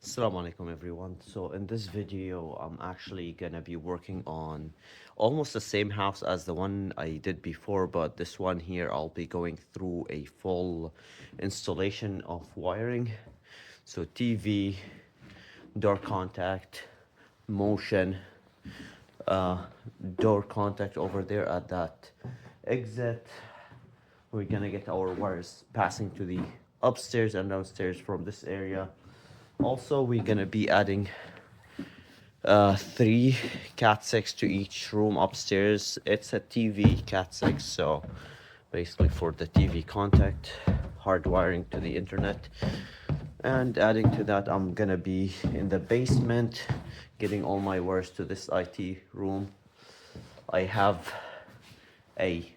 Assalamu alaikum everyone. So in this video I'm actually gonna be working on almost the same house as the one I did before, but this one here I'll be going through a full installation of wiring. So TV, door contact, motion, uh, door contact over there at that exit. We're gonna get our wires passing to the upstairs and downstairs from this area. Also, we're gonna be adding three Cat6 to each room upstairs. It's a TV Cat6, so basically for the TV contact, hardwiring to the internet. And adding to that, I'm gonna be in the basement, getting all my wires to this IT room. I have a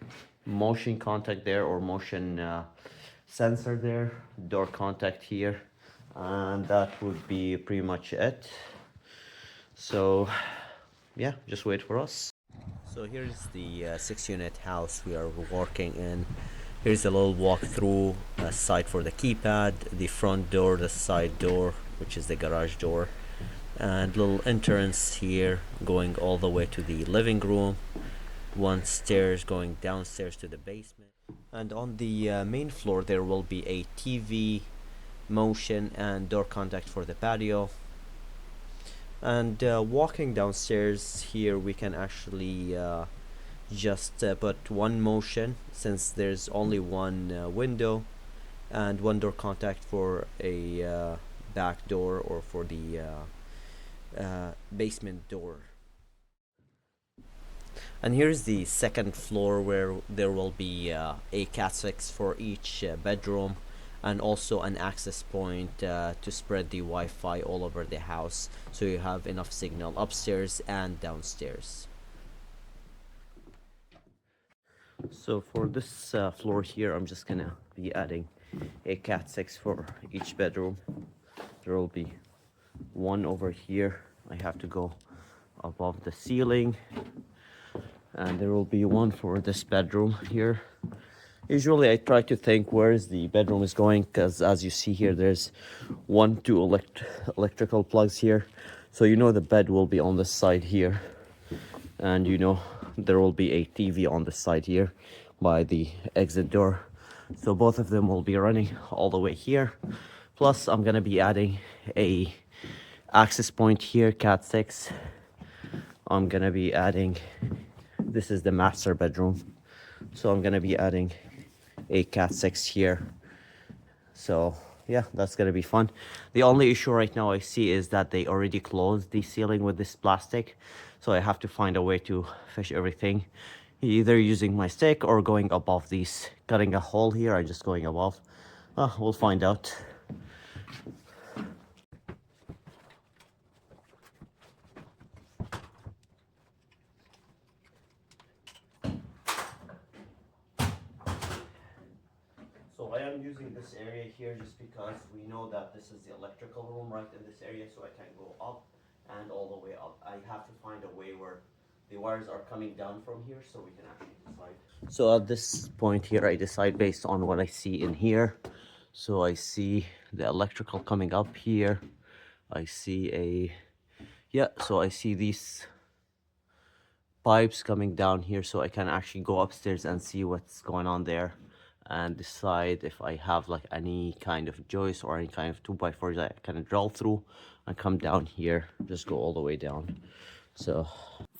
motion contact there, or motion sensor there, door contact here, and that would be pretty much it. So yeah, just wait for us. So here's the 6 unit house we are working in. Here's a little walkthrough side for the keypad, the front door, the side door, which is the garage door, and little entrance here going all the way to the living room, one stairs going downstairs to the basement. And on the main floor there will be a TV, motion, and door contact for the patio. And walking downstairs here we can actually just put one motion, since there's only one window, and one door contact for a back door, or for the basement door. And here's the second floor, where there will be a Cat6 for each bedroom, and also an access point to spread the Wi-Fi all over the house, so you have enough signal upstairs and downstairs. So for this floor here, I'm just gonna be adding a Cat6 for each bedroom. There will be one over here. I have to go above the ceiling, and there will be one for this bedroom here. Usually I try to think where is the bedroom is going, because as you see here, there's two electrical plugs here, so you know the bed will be on this side here, and you know there will be a TV on the side here by the exit door, so both of them will be running all the way here. Plus I'm gonna be adding a access point here, Cat6. I'm gonna be adding, this is the master bedroom, so I'm gonna be adding a Cat6 here. So yeah, that's gonna be fun. The only issue right now I see is that they already closed the ceiling with this plastic, so I have to find a way to fish everything, either using my stick or going above these, cutting a hole here and just going above. We'll find out. So I am using this area here just because we know that this is the electrical room right in this area, so I can go up and all the way up. I have to find a way where the wires are coming down from here, so we can actually decide. So at this point here, I decide based on what I see in here. So I see the electrical coming up here. I see so I see these pipes coming down here, so I can actually go upstairs and see what's going on there, and decide if I have like any kind of joist or any kind of 2x4 that I can drill through and come down here, just go all the way down. So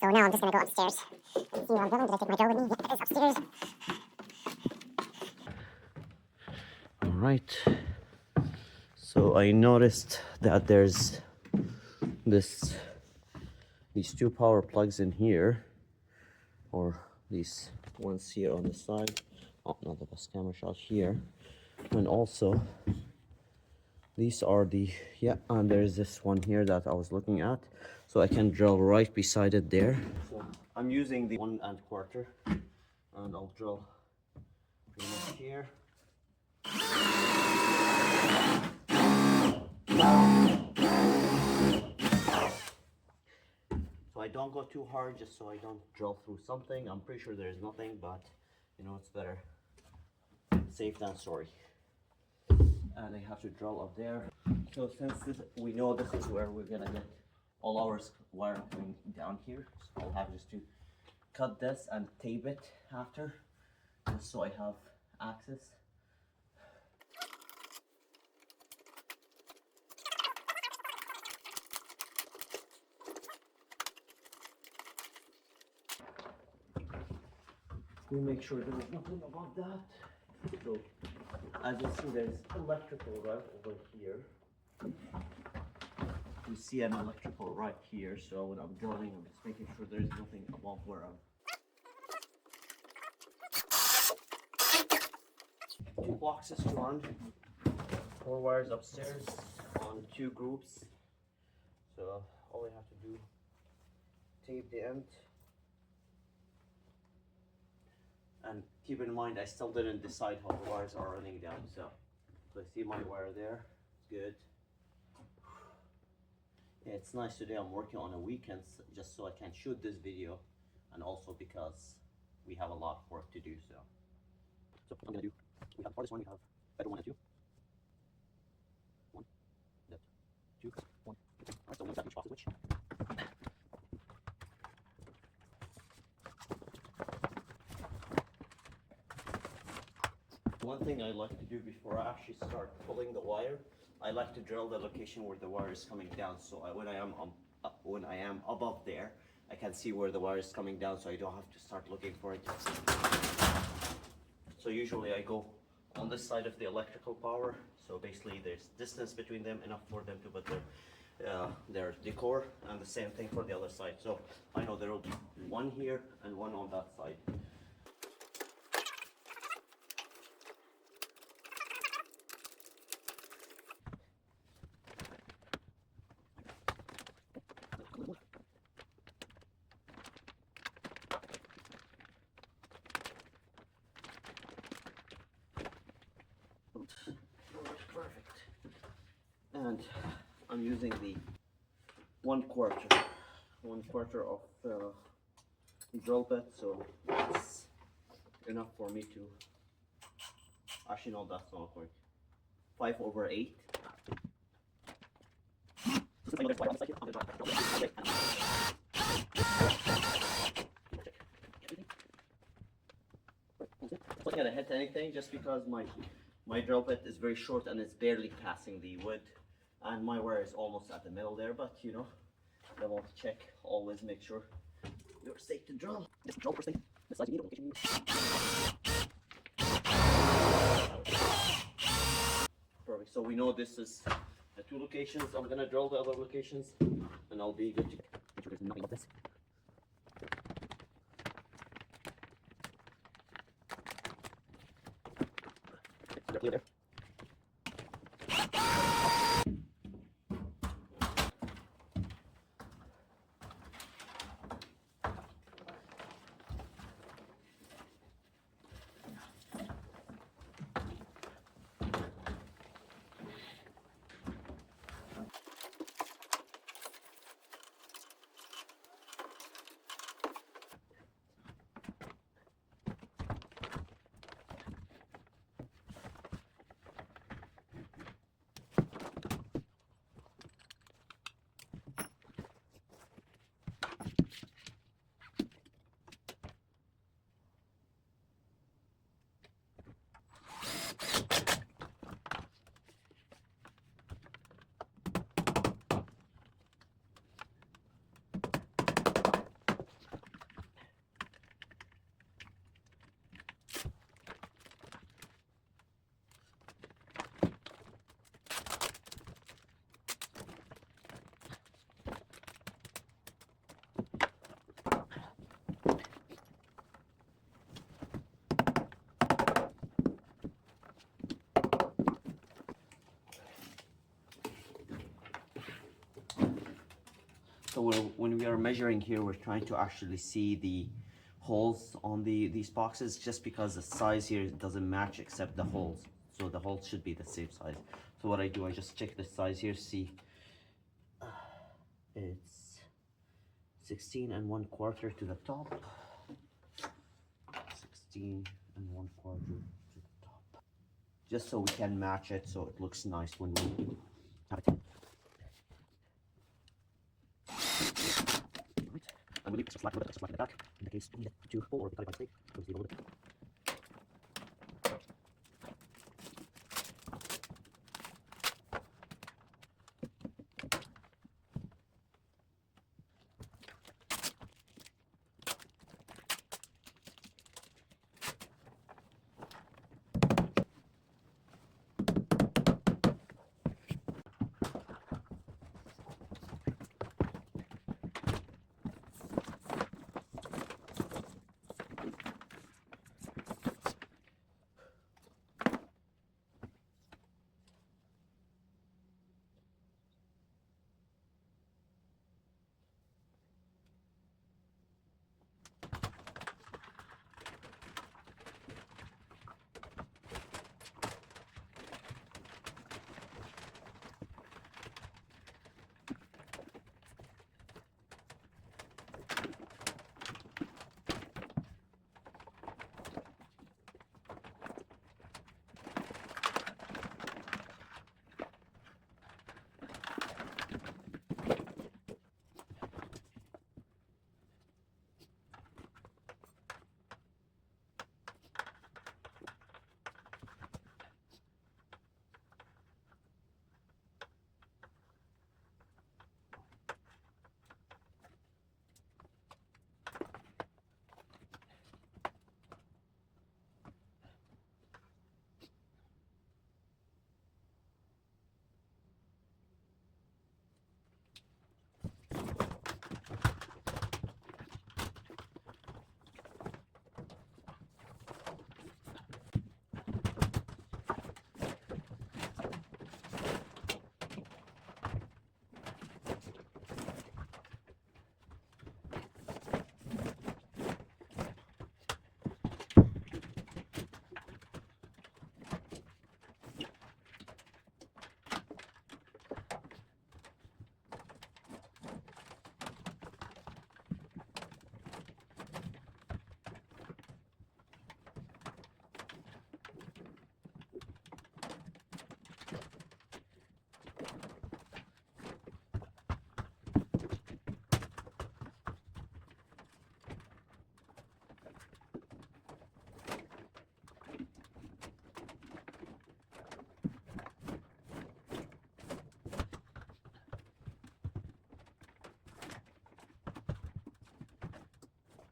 now I'm just gonna go upstairs and see what I'm doing. Did I take my drill with me? Yeah, it is upstairs. all right, so I noticed that there's these two power plugs in here, or these ones here on the side. Oh, not the best camera shot here. And also these are the, yeah, and there's this one here that I was looking at, so I can drill right beside it there. So I'm using the 1 1/4, and I'll drill pretty much here. So I don't go too hard, just so I don't drill through something. I'm pretty sure there's nothing, but you know, it's better safe than sorry. and I have to drill up there. So since we know this is where we're gonna get all our wire coming down here, so I'll have just to cut this and tape it after, just so I have access. We make sure there's nothing above that. So as you see, there's electrical right over here. You see an electrical right here, so when I'm drilling, I'm just making sure there's nothing above where I'm. Two boxes to run, 4 wires upstairs on 2 groups. So all I have to do, tape the end. And keep in mind, I still didn't decide how the wires are running down. So I see my wire there, it's good. Yeah, it's nice today I'm working on a weekend just so I can shoot this video, and also because we have a lot of work to do. So I'm gonna do, we have the hardest one, we have better 1 and 2. 1, that, 2, 1. Alright, so we'll set each box switch. One thing I like to do before I actually start pulling the wire, I like to drill the location where the wire is coming down. So when I am above there, I can see where the wire is coming down, so I don't have to start looking for it. So usually I go on this side of the electrical power. So basically there's distance between them, enough for them to put their decor, and the same thing for the other side. So I know there will be 1 here and 1 on that side. Perfect. And I'm using the 1/4 of drill bit, so it's enough for me to, actually no, that's not quick, 5/8. I'm not gonna hit anything just because my drill bit is very short and it's barely passing the wood, and my wire is almost at the middle there, but you know, I want to check, always make sure you're safe to drill. Just drill first thing, the size you need, the location you need. Perfect, so we know this is the 2 locations. I'm gonna drill the other locations and I'll be good to go. Make sure there's nothing about this. They're clear there. So when we are measuring here, we're trying to actually see the holes on these boxes, just because the size here doesn't match except the holes. So the holes should be the same size. So what I do, I just check the size here, see it's 16 1/4 to the top. 16 1/4 to the top. just so we can match it so it looks nice when we have it. And we leave just slack a little bit, slack in the back, in the case we need it to pull or be tight by mistake. We'll leave a little bit.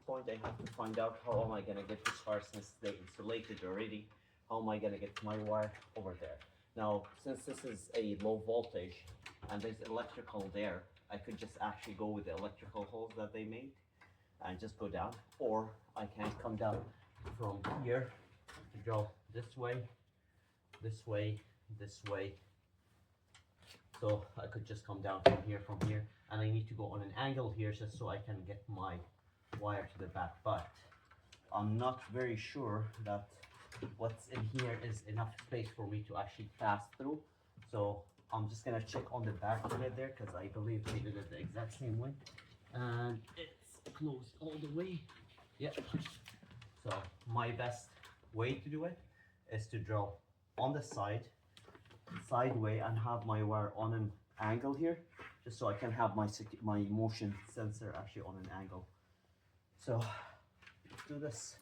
Point I have to find out how am I gonna get this far since they insulated already. How am I gonna get my wire over there? Now, since this is a low voltage and there's electrical there, I could just actually go with the electrical holes that they made and just go down, or I can come down from here to go this way, this way, this way. So I could just come down from here, and I need to go on an angle here just so I can get my wire to the back, but I'm not very sure that what's in here is enough space for me to actually pass through. So I'm just gonna check on the back unit there because I believe they did it the exact same way, and it's closed all the way. Yep. So my best way to do it is to draw on the sideway and have my wire on an angle here, just so I can have my motion sensor actually on an angle. So let's do this.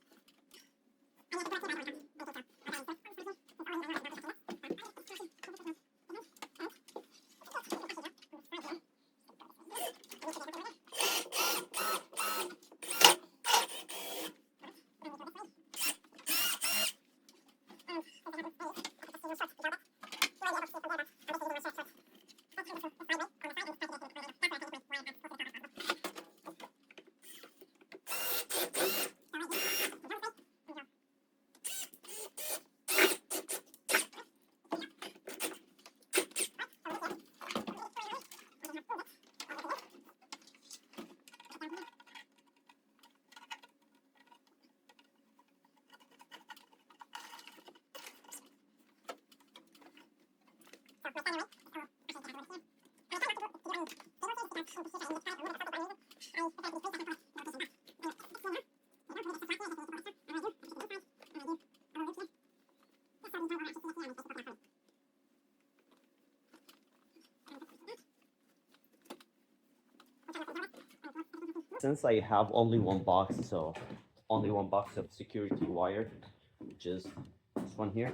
Since I have only one box, so only one box of security wire, which is this one here.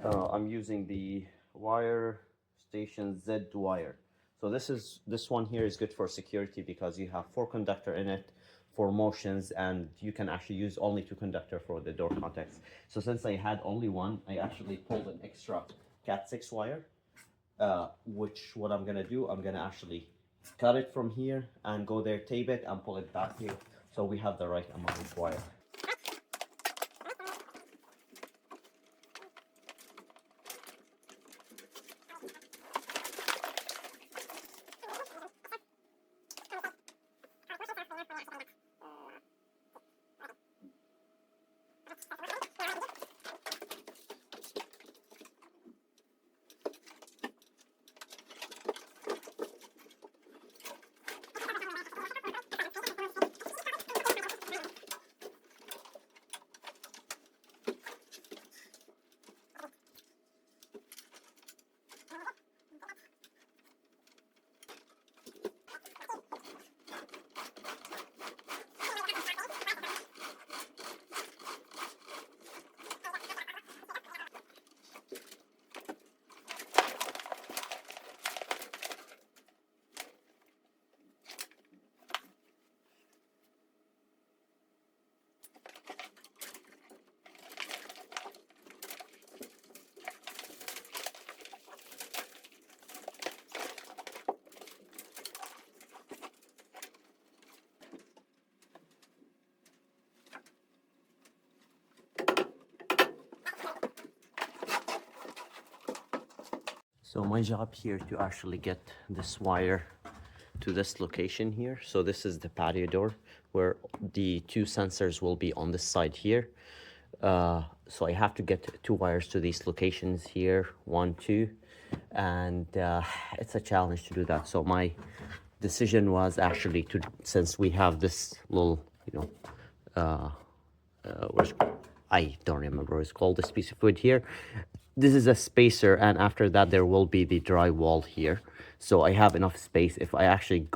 I'm using the wire station Z wire. So this one here is good for security because you have 4 conductor in it for motions, and you can actually use only 2 conductor for the door contacts. So since I had only one, I actually pulled an extra Cat6 wire, which what I'm gonna do, I'm gonna actually cut it from here and go there, tape it, and pull it back here, so we have the right amount of wire. So my job here to actually get this wire to this location here. So this is the patio door where the 2 sensors will be on this side here. So I have to get 2 wires to these locations here, 1, 2, and it's a challenge to do that. So my decision was actually to, since we have this little, I don't remember what it's called, this piece of wood here. This is a spacer, and after that there will be the drywall here. So I have enough space. If I actually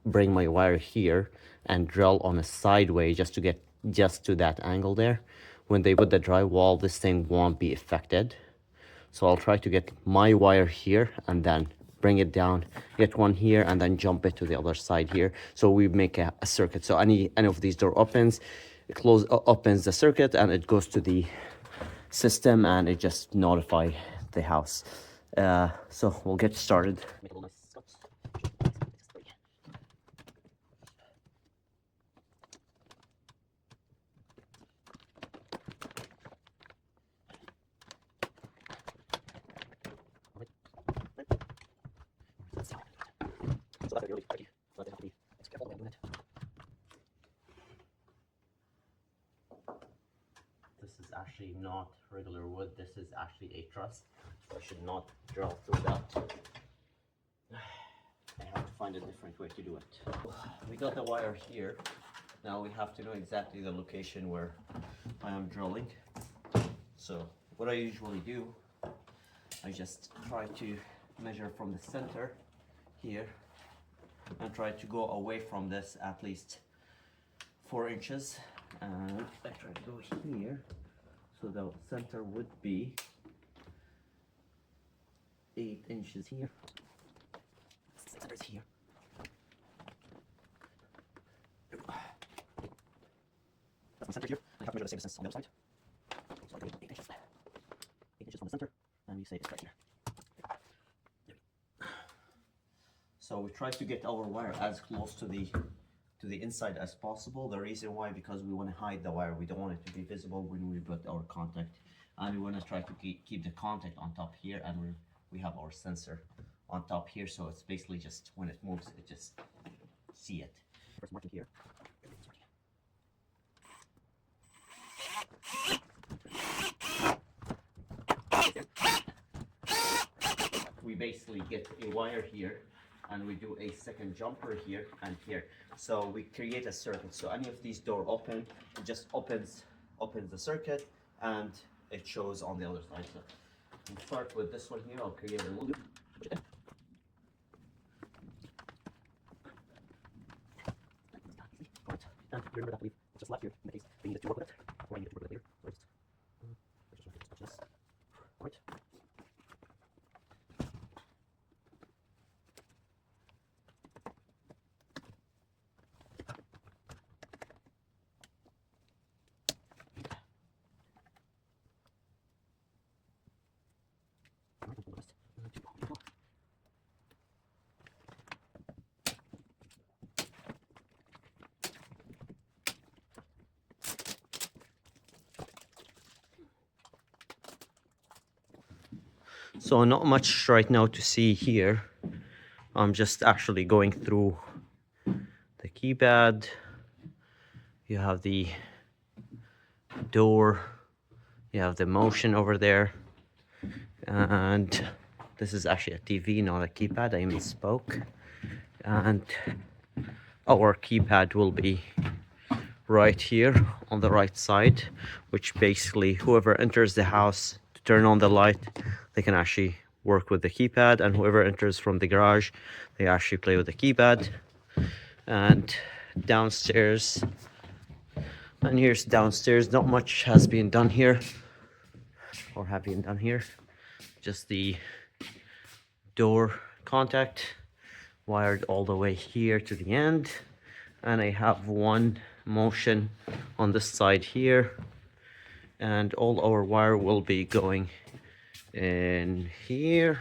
bring my wire here and drill on a sideway just to get just to that angle there, when they put the drywall, this thing won't be affected. So I'll try to get my wire here and then bring it down, get one here, and then jump it to the other side here. So we make a circuit. So any of these door opens, it opens the circuit, and it goes to the system, and it just notify the house. So we'll get started. This is actually not regular wood, this is actually a truss. So I should not drill through that. I have to find a different way to do it. We got the wire here. Now we have to know exactly the location where I am drilling. So what I usually do, I just try to measure from the center here and try to go away from this at least 4 inches, and I try to go here, so the center would be 8 inches here. Center is here. That's my center here. I have to measure the same distance on the other side. So I go 8 inches. 8 inches from the center, and we say it's right here. So we try to get our wire as close to the inside as possible. The reason why, because we want to hide the wire. We don't want it to be visible when we put our contact, and we want to try to keep the contact on top here, and we have our sensor on top here, so it's basically just when it moves, it just see it. First marking here. We basically get a wire here, and we do a second jumper here and here. So we create a circuit. So any of these door open, it just opens the circuit, and it shows on the other side. So we'll start with this one here. I'll create a loop. Right. And remember that we've just left here in the case we needed to work with it, or I needed to work with it later. So just this. Right. So not much right now to see here. I'm just actually going through the keypad. You have the door, you have the motion over there, and this is actually a TV, not a keypad. I misspoke. And our keypad will be right here on the right side, which basically whoever enters the house to turn on the light, they can actually work with the keypad, and whoever enters from the garage, they actually play with the keypad. And downstairs, and here's downstairs. Not much has been done here, or have been done here. Just the door contact wired all the way here to the end, and I have one motion on this side here, and all our wire will be going in here.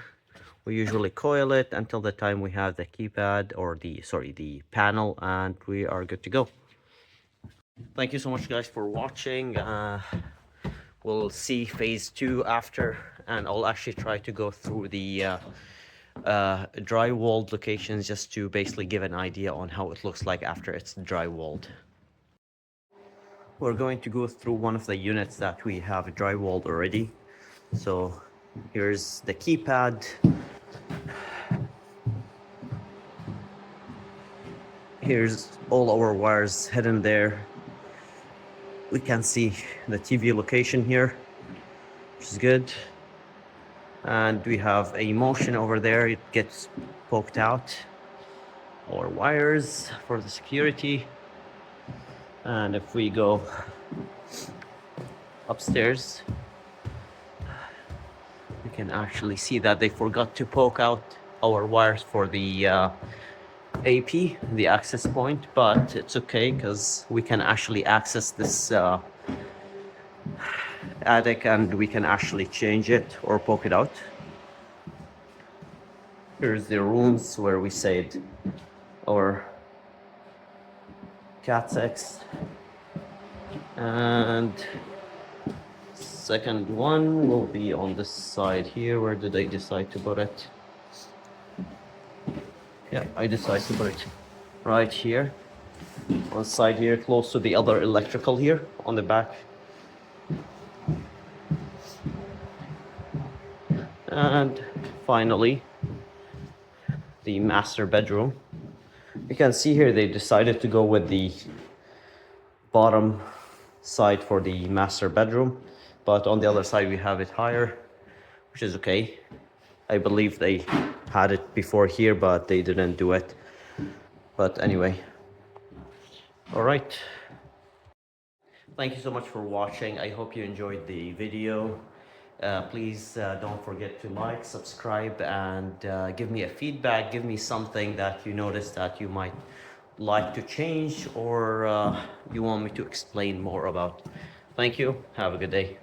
We usually coil it until the time we have the keypad, or the panel, and we are good to go. Thank you so much, guys, for watching. We'll see phase 2 after, and I'll actually try to go through the dry-walled locations just to basically give an idea on how it looks like after it's dry-walled. We're going to go through one of the units that we have dry-walled already. So here's the keypad. Here's all our wires hidden there. We can see the TV location here, which is good. And we have a motion over there. It gets poked out. Our wires for the security. And if we go upstairs, we can actually see that they forgot to poke out our wires for the AP, the access point, but it's okay because we can actually access this attic, and we can actually change it or poke it out. Here's the rooms where we saved our Cat6, and second one will be on this side here. Where did I decide to put it? Yeah, I decided to put it right here on the side here, close to the other electrical here on the back. And finally, the master bedroom. You can see here they decided to go with the bottom side for the master bedroom, but on the other side we have it higher, which is okay. I believe they had it before here, but they didn't do it. But anyway, all right. Thank you so much for watching. I hope you enjoyed the video. Please don't forget to like, subscribe, and give me a feedback. Give me something that you noticed that you might like to change, or you want me to explain more about. Thank you. Have a good day.